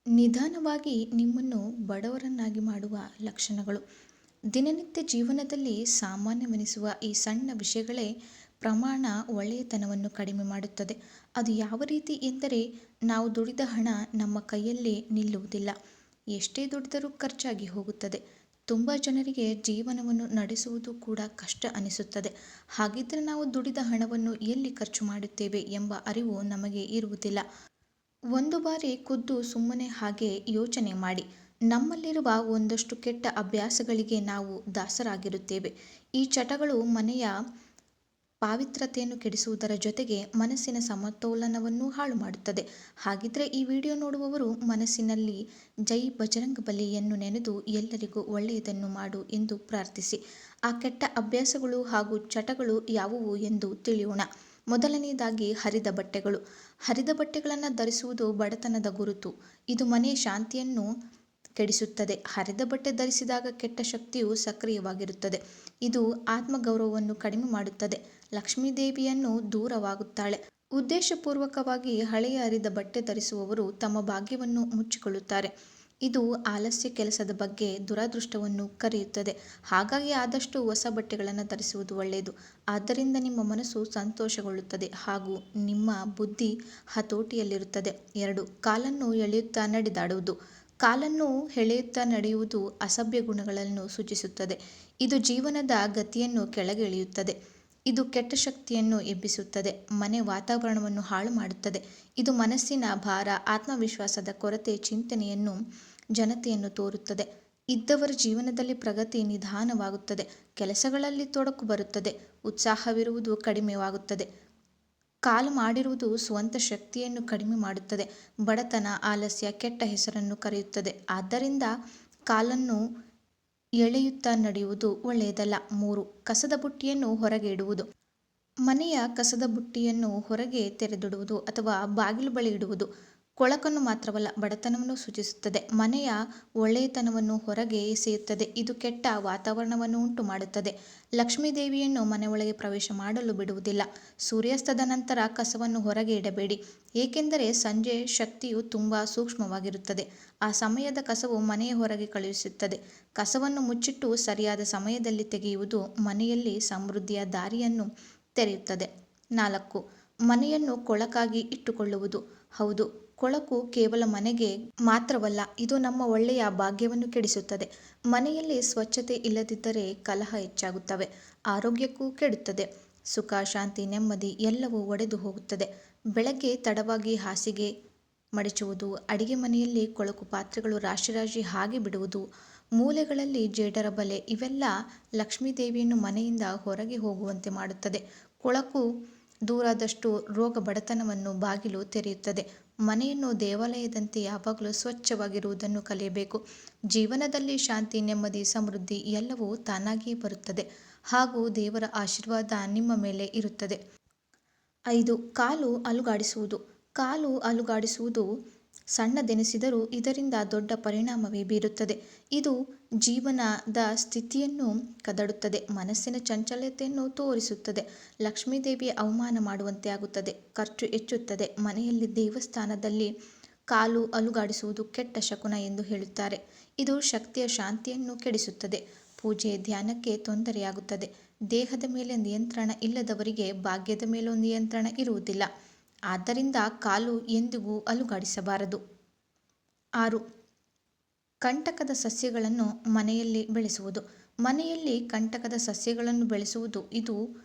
ನಿಧಾನವಾಗಿ ನಿಮ್ಮನ್ನು ಬಡವರನ್ನಾಗಿ ಮಾಡುವ ಲಕ್ಷಣಗಳು. ದಿನನಿತ್ಯ ಜೀವನದಲ್ಲಿ ಸಾಮಾನ್ಯವೆನಿಸುವ ಈ ಸಣ್ಣ ವಿಷಯಗಳೇ ಪ್ರಮಾಣ ಒಳ್ಳೆಯತನವನ್ನು ಕಡಿಮೆ ಮಾಡುತ್ತದೆ. ಅದು ಯಾವ ರೀತಿ ಎಂದರೆ, ನಾವು ದುಡಿದ ಹಣ ನಮ್ಮ ಕೈಯಲ್ಲಿ ನಿಲ್ಲುವುದಿಲ್ಲ. ಎಷ್ಟೇ ದುಡಿದರೂ ಖರ್ಚಾಗಿ ಹೋಗುತ್ತದೆ. ತುಂಬ ಜನರಿಗೆ ಜೀವನವನ್ನು ನಡೆಸುವುದು ಕೂಡ ಕಷ್ಟ ಅನಿಸುತ್ತದೆ. ಹಾಗಿದ್ದರೆ ನಾವು ದುಡಿದ ಹಣವನ್ನು ಎಲ್ಲಿ ಖರ್ಚು ಮಾಡುತ್ತೇವೆ ಎಂಬ ಅರಿವು ನಮಗೆ ಇರುವುದಿಲ್ಲ. ಒಂದು ಬಾರಿ ಖುದ್ದು ಸುಮ್ಮನೆ ಹಾಗೆ ಯೋಚನೆ ಮಾಡಿ. ನಮ್ಮಲ್ಲಿರುವ ಒಂದಷ್ಟು ಕೆಟ್ಟ ಅಭ್ಯಾಸಗಳಿಗೆ ನಾವು ದಾಸರಾಗಿರುತ್ತೇವೆ. ಈ ಚಟಗಳು ಮನೆಯ ಪಾವಿತ್ರ್ಯತೆಯನ್ನು ಕೆಡಿಸುವುದರ ಜೊತೆಗೆ ಮನಸ್ಸಿನ ಸಮತೋಲನವನ್ನು ಹಾಳು ಮಾಡುತ್ತದೆ. ಹಾಗಿದ್ರೆ ಈ ವಿಡಿಯೋ ನೋಡುವವರು ಮನಸ್ಸಿನಲ್ಲಿ ಜೈ ಬಜರಂಗಬಲಿಯನ್ನು ನೆನೆದು ಎಲ್ಲರಿಗೂ ಒಳ್ಳೆಯದನ್ನು ಮಾಡು ಎಂದು ಪ್ರಾರ್ಥಿಸಿ. ಆ ಕೆಟ್ಟ ಅಭ್ಯಾಸಗಳು ಹಾಗೂ ಚಟಗಳು ಯಾವುವು ಎಂದು ತಿಳಿಯೋಣ. ಮೊದಲನೆಯದಾಗಿ ಹರಿದ ಬಟ್ಟೆಗಳು. ಹರಿದ ಬಟ್ಟೆಗಳನ್ನು ಧರಿಸುವುದು ಬಡತನದ ಗುರುತು. ಇದು ಮನೆಯ ಶಾಂತಿಯನ್ನು ಕೆಡಿಸುತ್ತದೆ. ಹರಿದ ಬಟ್ಟೆ ಧರಿಸಿದಾಗ ಕೆಟ್ಟ ಶಕ್ತಿಯು ಸಕ್ರಿಯವಾಗಿರುತ್ತದೆ. ಇದು ಆತ್ಮಗೌರವವನ್ನು ಕಡಿಮೆ ಮಾಡುತ್ತದೆ. ಲಕ್ಷ್ಮೀದೇವಿಯನ್ನು ದೂರವಾಗುತ್ತಾಳೆ. ಉದ್ದೇಶಪೂರ್ವಕವಾಗಿ ಹಳೆಯ ಹರಿದ ಬಟ್ಟೆ ಧರಿಸುವವರು ತಮ್ಮ ಭಾಗ್ಯವನ್ನು ಮುಚ್ಚಿಕೊಳ್ಳುತ್ತಾರೆ. ಇದು ಆಲಸ್ಯ, ಕೆಲಸದ ಬಗ್ಗೆ ದುರಾದೃಷ್ಟವನ್ನು ಕರೆಯುತ್ತದೆ. ಹಾಗಾಗಿ ಆದಷ್ಟು ಹೊಸ ಬಟ್ಟೆಗಳನ್ನು ಧರಿಸುವುದು ಒಳ್ಳೆಯದು. ಆದ್ದರಿಂದ ನಿಮ್ಮ ಮನಸ್ಸು ಸಂತೋಷಗೊಳ್ಳುತ್ತದೆ ಹಾಗೂ ನಿಮ್ಮ ಬುದ್ಧಿ ಹತೋಟಿಯಲ್ಲಿರುತ್ತದೆ. 2. ಕಾಲನ್ನು ಎಳೆಯುತ್ತಾ ನಡೆದಾಡುವುದು. ಕಾಲನ್ನು ಎಳೆಯುತ್ತಾ ನಡೆಯುವುದು ಅಸಭ್ಯ ಗುಣಗಳನ್ನು ಸೂಚಿಸುತ್ತದೆ. ಇದು ಜೀವನದ ಗತಿಯನ್ನು ಕೆಳಗೆಳೆಯುತ್ತದೆ. ಇದು ಕೆಟ್ಟ ಶಕ್ತಿಯನ್ನು ಎಬ್ಬಿಸುತ್ತದೆ. ಮನೆ ವಾತಾವರಣವನ್ನು ಹಾಳು ಮಾಡುತ್ತದೆ. ಇದು ಮನಸ್ಸಿನ ಭಾರ, ಆತ್ಮವಿಶ್ವಾಸದ ಕೊರತೆ, ಚಿಂತನೆಯನ್ನು ಜನತೆಯನ್ನು ತೋರುತ್ತದೆ. ಇದ್ದವರ ಜೀವನದಲ್ಲಿ ಪ್ರಗತಿ ನಿಧಾನವಾಗುತ್ತದೆ. ಕೆಲಸಗಳಲ್ಲಿ ತೊಡಕು ಬರುತ್ತದೆ. ಉತ್ಸಾಹವಿರುವುದು ಕಡಿಮೆಯಾಗುತ್ತದೆ. ಕಾಲು ಮಾಡಿರುವುದು ಸ್ವಂತ ಶಕ್ತಿಯನ್ನು ಕಡಿಮೆ ಮಾಡುತ್ತದೆ. ಬಡತನ, ಆಲಸ್ಯ, ಕೆಟ್ಟ ಹೆಸರನ್ನು ಕರೆಯುತ್ತದೆ. ಆದ್ದರಿಂದ ಕಾಲನ್ನು ಎಳೆಯುತ್ತಾ ನಡೆಯುವುದು ಒಳ್ಳೆಯದಲ್ಲ. 3. ಕಸದ ಬುಟ್ಟಿಯನ್ನು ಹೊರಗೆ ಇಡುವುದು. ಮನೆಯ ಕಸದ ಬುಟ್ಟಿಯನ್ನು ಹೊರಗೆ ತೆರೆದಿಡುವುದು ಅಥವಾ ಬಾಗಿಲು ಬಳಿ ಇಡುವುದು ಕೊಳಕನ್ನು ಮಾತ್ರವಲ್ಲ, ಬಡತನವನ್ನು ಸೂಚಿಸುತ್ತದೆ. ಮನೆಯ ಒಳ್ಳೆಯತನವನ್ನು ಹೊರಗೆ ಎಸೆಯುತ್ತದೆ. ಇದು ಕೆಟ್ಟ ವಾತಾವರಣವನ್ನು ಉಂಟು ಮಾಡುತ್ತದೆ. ಲಕ್ಷ್ಮೀದೇವಿಯನ್ನು ಮನೆಯೊಳಗೆ ಪ್ರವೇಶ ಮಾಡಲು ಬಿಡುವುದಿಲ್ಲ. ಸೂರ್ಯಾಸ್ತದ ನಂತರ ಕಸವನ್ನು ಹೊರಗೆ ಇಡಬೇಡಿ, ಏಕೆಂದರೆ ಸಂಜೆ ಶಕ್ತಿಯು ತುಂಬ ಸೂಕ್ಷ್ಮವಾಗಿರುತ್ತದೆ. ಆ ಸಮಯದ ಕಸವು ಮನೆಯ ಹೊರಗೆ ಕಳುಹಿಸುತ್ತದೆ. ಕಸವನ್ನು ಮುಚ್ಚಿಟ್ಟು ಸರಿಯಾದ ಸಮಯದಲ್ಲಿ ತೆಗೆಯುವುದು ಮನೆಯಲ್ಲಿ ಸಮೃದ್ಧಿಯ ದಾರಿಯನ್ನು ತೆರೆಯುತ್ತದೆ. 4. ಮನೆಯನ್ನು ಕೊಳಕಾಗಿ ಇಟ್ಟುಕೊಳ್ಳುವುದು. ಹೌದು, ಕೊಳಕು ಕೇವಲ ಮನೆಗೆ ಮಾತ್ರವಲ್ಲ, ಇದು ನಮ್ಮ ಒಳ್ಳೆಯ ಭಾಗ್ಯವನ್ನು ಕೆಡಿಸುತ್ತದೆ. ಮನೆಯಲ್ಲಿ ಸ್ವಚ್ಛತೆ ಇಲ್ಲದಿದ್ದರೆ ಕಲಹ ಹೆಚ್ಚಾಗುತ್ತವೆ, ಆರೋಗ್ಯಕ್ಕೂ ಕೆಡುತ್ತದೆ. ಸುಖ, ಶಾಂತಿ, ನೆಮ್ಮದಿ ಎಲ್ಲವೂ ಒಡೆದು ಹೋಗುತ್ತದೆ. ಬೆಳಗ್ಗೆ ತಡವಾಗಿ ಹಾಸಿಗೆ ಮಡಚುವುದು, ಅಡಿಗೆ ಮನೆಯಲ್ಲಿ ಕೊಳಕು ಪಾತ್ರೆಗಳು ರಾಶಿ ರಾಶಿ ಹಾಗೆ ಬಿಡುವುದು, ಮೂಲೆಗಳಲ್ಲಿ ಜೇಡರ ಬಲೆ ಇವೆಲ್ಲ ಲಕ್ಷ್ಮೀದೇವಿಯನ್ನು ಮನೆಯಿಂದ ಹೊರಗೆ ಹೋಗುವಂತೆ ಮಾಡುತ್ತದೆ. ಕೊಳಕು ದೂರಾದಷ್ಟು ರೋಗ ಬಡತನವನ್ನು ಬಾಗಿಲು ತೆರೆಯುತ್ತದೆ. ಮನೆಯನ್ನು ದೇವಾಲಯದಂತೆ ಯಾವಾಗಲೂ ಸ್ವಚ್ಛವಾಗಿರುವುದನ್ನು ಕಲಿಯಬೇಕು. ಜೀವನದಲ್ಲಿ ಶಾಂತಿ, ನೆಮ್ಮದಿ, ಸಮೃದ್ಧಿ ಎಲ್ಲವೂ ತಾನಾಗಿಯೇ ಬರುತ್ತದೆ ಹಾಗೂ ದೇವರ ಆಶೀರ್ವಾದ ನಿಮ್ಮ ಮೇಲೆ ಇರುತ್ತದೆ. 5. ಕಾಲು ಅಲುಗಾಡಿಸುವುದು. ಕಾಲು ಅಲುಗಾಡಿಸುವುದು ಸಣ್ಣದೆನಿಸಿದರೂ ಇದರಿಂದ ದೊಡ್ಡ ಪರಿಣಾಮವೇ ಬೀರುತ್ತದೆ. ಇದು ಜೀವನದ ಸ್ಥಿತಿಯನ್ನು ಕದಡುತ್ತದೆ, ಮನಸ್ಸಿನ ಚಂಚಲತೆಯನ್ನು ತೋರಿಸುತ್ತದೆ, ಲಕ್ಷ್ಮೀದೇವಿಯ ಅವಮಾನ ಮಾಡುವಂತೆ ಆಗುತ್ತದೆ, ಖರ್ಚು ಹೆಚ್ಚುತ್ತದೆ. ಮನೆಯಲ್ಲಿ, ದೇವಸ್ಥಾನದಲ್ಲಿ ಕಾಲು ಅಲುಗಾಡಿಸುವುದು ಕೆಟ್ಟ ಶಕುನ ಎಂದು ಹೇಳುತ್ತಾರೆ. ಇದು ಶಕ್ತಿಯ ಶಾಂತಿಯನ್ನು ಕೆಡಿಸುತ್ತದೆ. ಪೂಜೆ, ಧ್ಯಾನಕ್ಕೆ ತೊಂದರೆಯಾಗುತ್ತದೆ. ದೇಹದ ಮೇಲೆ ನಿಯಂತ್ರಣ ಇಲ್ಲದವರಿಗೆ ಭಾಗ್ಯದ ಮೇಲೂ ನಿಯಂತ್ರಣ ಇರುವುದಿಲ್ಲ. ಆದ್ದರಿಂದ ಕಾಲು ಎಂದಿಗೂ ಅಲುಗಾಡಿಸಬಾರದು. 6. ಕಂಟಕದ ಸಸ್ಯಗಳನ್ನು ಮನೆಯಲ್ಲಿ ಬೆಳೆಸುವುದು. ಮನೆಯಲ್ಲಿ ಕಂಟಕದ ಸಸ್ಯಗಳನ್ನು ಬೆಳೆಸುವುದು ಇದು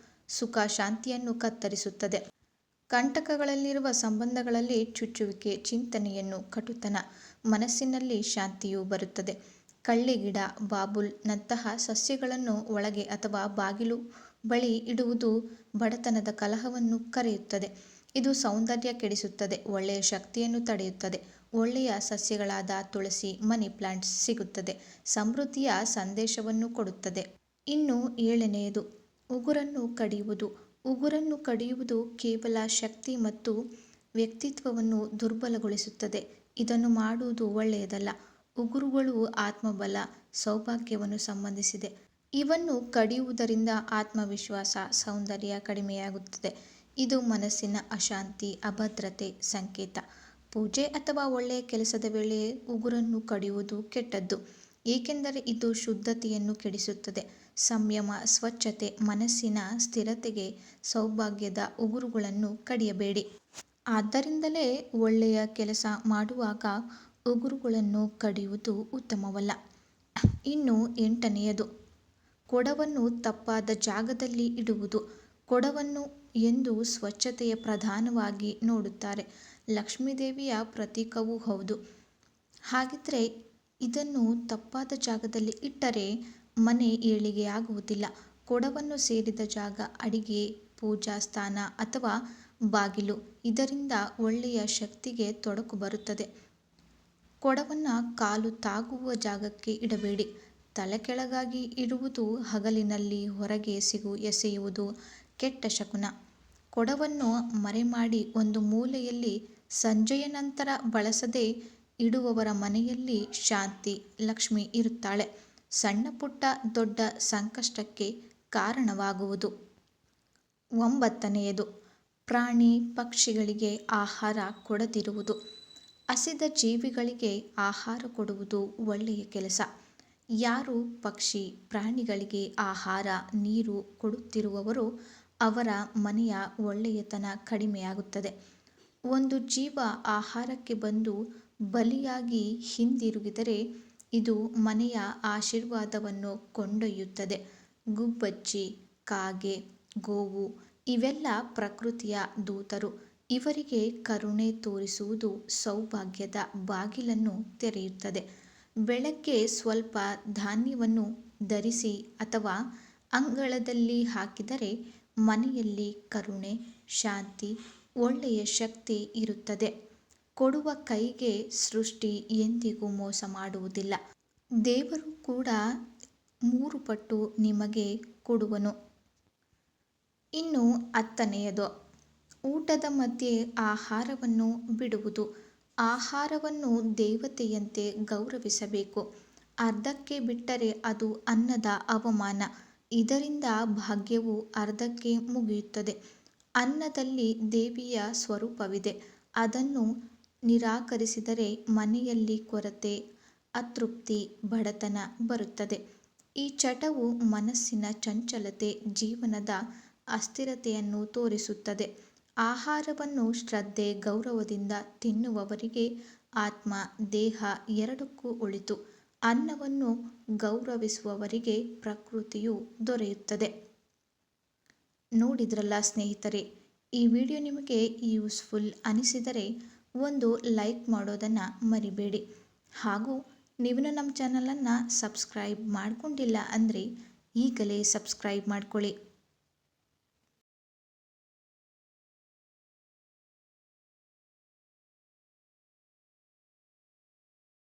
ಸುಖ, ಶಾಂತಿಯನ್ನು ಕತ್ತರಿಸುತ್ತದೆ. ಕಂಟಕಗಳಲ್ಲಿರುವ ಸಂಬಂಧಗಳಲ್ಲಿ ಚುಚ್ಚುವಿಕೆ, ಚಿಂತನೆಯನ್ನು, ಕಟುತನ, ಮನಸ್ಸಿನಲ್ಲಿ ಶಾಂತಿಯು ಬರುತ್ತದೆ. ಕಳ್ಳೆಗಿಡ, ಬಾಬುಲ್ ನಂತಹ ಸಸ್ಯಗಳನ್ನು ಒಳಗೆ ಅಥವಾ ಬಾಗಿಲು ಬಳಿ ಇಡುವುದು ಬಡತನದ ಕಲಹವನ್ನು ಕರೆಯುತ್ತದೆ. ಇದು ಸೌಂದರ್ಯ ಕೆಡಿಸುತ್ತದೆ, ಒಳ್ಳೆಯ ಶಕ್ತಿಯನ್ನು ತಡೆಯುತ್ತದೆ. ಒಳ್ಳೆಯ ಸಸ್ಯಗಳಾದ ತುಳಸಿ, ಮನಿ ಪ್ಲಾಂಟ್ ಸಿಗುತ್ತದೆ, ಸಮೃದ್ಧಿಯ ಸಂದೇಶವನ್ನು ಕೊಡುತ್ತದೆ. ಇನ್ನು 7ನೇಯದು ಉಗುರನ್ನು ಕಡಿಯುವುದು. ಉಗುರನ್ನು ಕಡಿಯುವುದು ಕೇವಲ ಶಕ್ತಿ ಮತ್ತು ವ್ಯಕ್ತಿತ್ವವನ್ನು ದುರ್ಬಲಗೊಳಿಸುತ್ತದೆ. ಇದನ್ನು ಮಾಡುವುದು ಒಳ್ಳೆಯದಲ್ಲ. ಉಗುರುಗಳು ಆತ್ಮಬಲ, ಸೌಭಾಗ್ಯವನ್ನು ಸಂಬಂಧಿಸಿದೆ. ಇವನ್ನು ಕಡಿಯುವುದರಿಂದ ಆತ್ಮವಿಶ್ವಾಸ, ಸೌಂದರ್ಯ ಕಡಿಮೆಯಾಗುತ್ತದೆ. ಇದು ಮನಸ್ಸಿನ ಅಶಾಂತಿ, ಅಭದ್ರತೆ ಸಂಕೇತ. ಪೂಜೆ ಅಥವಾ ಒಳ್ಳೆಯ ಕೆಲಸದ ವೇಳೆ ಉಗುರನ್ನು ಕಡಿಯುವುದು ಕೆಟ್ಟದ್ದು, ಏಕೆಂದರೆ ಇದು ಶುದ್ಧತೆಯನ್ನು ಕೆಡಿಸುತ್ತದೆ. ಸಂಯಮ, ಸ್ವಚ್ಛತೆ, ಮನಸ್ಸಿನ ಸ್ಥಿರತೆಗೆ ಸೌಭಾಗ್ಯದ ಉಗುರುಗಳನ್ನು ಕಡಿಯಬೇಡಿ. ಆದ್ದರಿಂದಲೇ ಒಳ್ಳೆಯ ಕೆಲಸ ಮಾಡುವಾಗ ಉಗುರುಗಳನ್ನು ಕಡಿಯುವುದು ಉತ್ತಮವಲ್ಲ. ಇನ್ನು 8ನೇಯದು, ಕೊಡವನ್ನು ತಪ್ಪಾದ ಜಾಗದಲ್ಲಿ ಇಡುವುದು. ಕೊಡವನ್ನು ಎಂದು ಸ್ವಚ್ಛತೆಯ ಪ್ರಧಾನವಾಗಿ ನೋಡುತ್ತಾರೆ, ಲಕ್ಷ್ಮೀದೇವಿಯ ಪ್ರತೀಕವೂ ಹೌದು. ಹಾಗಿದ್ರೆ ಇದನ್ನು ತಪ್ಪಾದ ಜಾಗದಲ್ಲಿ ಇಟ್ಟರೆ ಮನೆ ಏಳಿಗೆಯಾಗುವುದಿಲ್ಲ. ಕೊಡವನ್ನು ಸೇರಿದ ಜಾಗ ಅಡಿಗೆ, ಪೂಜಾ ಸ್ಥಾನ ಅಥವಾ ಬಾಗಿಲು. ಇದರಿಂದ ಒಳ್ಳೆಯ ಶಕ್ತಿಗೆ ತೊಡಕು ಬರುತ್ತದೆ. ಕೊಡವನ್ನು ಕಾಲು ತಾಗುವ ಜಾಗಕ್ಕೆ ಇಡಬೇಡಿ. ತಲೆ ಕೆಳಗಾಗಿ ಇಡುವುದು, ಹಗಲಿನಲ್ಲಿ ಹೊರಗೆ ಎಸೆಯುವುದು ಕೆಟ್ಟ ಶಕುನ. ಕೊಡವನ್ನು ಮರೆಮಾಡಿ ಒಂದು ಮೂಲೆಯಲ್ಲಿ ಸಂಜೆಯ ನಂತರ ಬಳಸದೆ ಇಡುವವರ ಮನೆಯಲ್ಲಿ ಶಾಂತಿ, ಲಕ್ಷ್ಮಿ ಇರುತ್ತಾಳೆ. ಸಣ್ಣ ಪುಟ್ಟ ದೊಡ್ಡ ಸಂಕಷ್ಟಕ್ಕೆ ಕಾರಣವಾಗುವುದು. 9ನೇಯದು, ಪ್ರಾಣಿ ಪಕ್ಷಿಗಳಿಗೆ ಆಹಾರ ಕೊಡದಿರುವುದು. ಹಸಿದ ಜೀವಿಗಳಿಗೆ ಆಹಾರ ಕೊಡುವುದು ಒಳ್ಳೆಯ ಕೆಲಸ. ಯಾರು ಪಕ್ಷಿ ಪ್ರಾಣಿಗಳಿಗೆ ಆಹಾರ, ನೀರು ಕೊಡುತ್ತಿರುವವರೋ ಅವರ ಮನೆಯ ಒಳ್ಳೆಯತನ ಕಡಿಮೆಯಾಗುತ್ತದೆ. ಒಂದು ಜೀವ ಆಹಾರಕ್ಕೆ ಬಂದು ಬಲಿಯಾಗಿ ಹಿಂದಿರುಗಿದರೆ ಇದು ಮನೆಯ ಆಶೀರ್ವಾದವನ್ನು ಕೊಂಡೊಯ್ಯುತ್ತದೆ. ಗುಬ್ಬಚ್ಚಿ, ಕಾಗೆ, ಗೋವು ಇವೆಲ್ಲ ಪ್ರಕೃತಿಯ ದೂತರು. ಇವರಿಗೆ ಕರುಣೆ ತೋರಿಸುವುದು ಸೌಭಾಗ್ಯದ ಬಾಗಿಲನ್ನು ತೆರೆಯುತ್ತದೆ. ಬೆಳಗ್ಗೆ ಸ್ವಲ್ಪ ಧಾನ್ಯವನ್ನು ಧರಿಸಿ ಅಥವಾ ಅಂಗಳದಲ್ಲಿ ಹಾಕಿದರೆ ಮನೆಯಲ್ಲಿ ಕರುಣೆ, ಶಾಂತಿ, ಒಳ್ಳೆಯ ಶಕ್ತಿ ಇರುತ್ತದೆ. ಕೊಡುವ ಕೈಗೆ ಸೃಷ್ಟಿ ಎಂದಿಗೂ ಮೋಸ ಮಾಡುವುದಿಲ್ಲ. ದೇವರು ಕೂಡ 3 ಪಟ್ಟು ನಿಮಗೆ ಕೊಡುವನು. ಇನ್ನು 10ನೇಯದು, ಊಟದ ಮಧ್ಯೆ ಆಹಾರವನ್ನು ಬಿಡುವುದು. ಆಹಾರವನ್ನು ದೇವತೆಯಂತೆ ಗೌರವಿಸಬೇಕು. ಅರ್ಧಕ್ಕೆ ಬಿಟ್ಟರೆ ಅದು ಅನ್ನದ ಅವಮಾನ. ಇದರಿಂದ ಭಾಗ್ಯವು ಅರ್ಧಕ್ಕೆ ಮುಗಿಯುತ್ತದೆ. ಅನ್ನದಲ್ಲಿ ದೇವಿಯ ಸ್ವರೂಪವಿದೆ. ಅದನ್ನು ನಿರಾಕರಿಸಿದರೆ ಮನೆಯಲ್ಲಿ ಕೊರತೆ, ಅತೃಪ್ತಿ, ಬಡತನ ಬರುತ್ತದೆ. ಈ ಚಟವು ಮನಸ್ಸಿನ ಚಂಚಲತೆ, ಜೀವನದ ಅಸ್ಥಿರತೆಯನ್ನು ತೋರಿಸುತ್ತದೆ. ಆಹಾರವನ್ನು ಶ್ರದ್ಧೆ, ಗೌರವದಿಂದ ತಿನ್ನುವವರಿಗೆ ಆತ್ಮ, ದೇಹ ಎರಡಕ್ಕೂ ಒಳಿತು. ಅನ್ನವನ್ನು ಗೌರವಿಸುವವರಿಗೆ ಪ್ರಕೃತಿಯು ದೊರೆಯುತ್ತದೆ. ನೋಡಿದ್ರಲ್ಲ ಸ್ನೇಹಿತರೆ, ಈ ವಿಡಿಯೋ ನಿಮಗೆ ಯೂಸ್ಫುಲ್ ಅನಿಸಿದರೆ ಒಂದು ಲೈಕ್ ಮಾಡೋದನ್ನು ಮರಿಬೇಡಿ. ಹಾಗೂ ನೀವಿನ್ನೂ ನಮ್ಮ ಚಾನಲನ್ನು ಸಬ್ಸ್ಕ್ರೈಬ್ ಮಾಡ್ಕೊಂಡಿಲ್ಲ ಅಂದರೆ ಈಗಲೇ ಸಬ್ಸ್ಕ್ರೈಬ್ ಮಾಡ್ಕೊಳ್ಳಿ.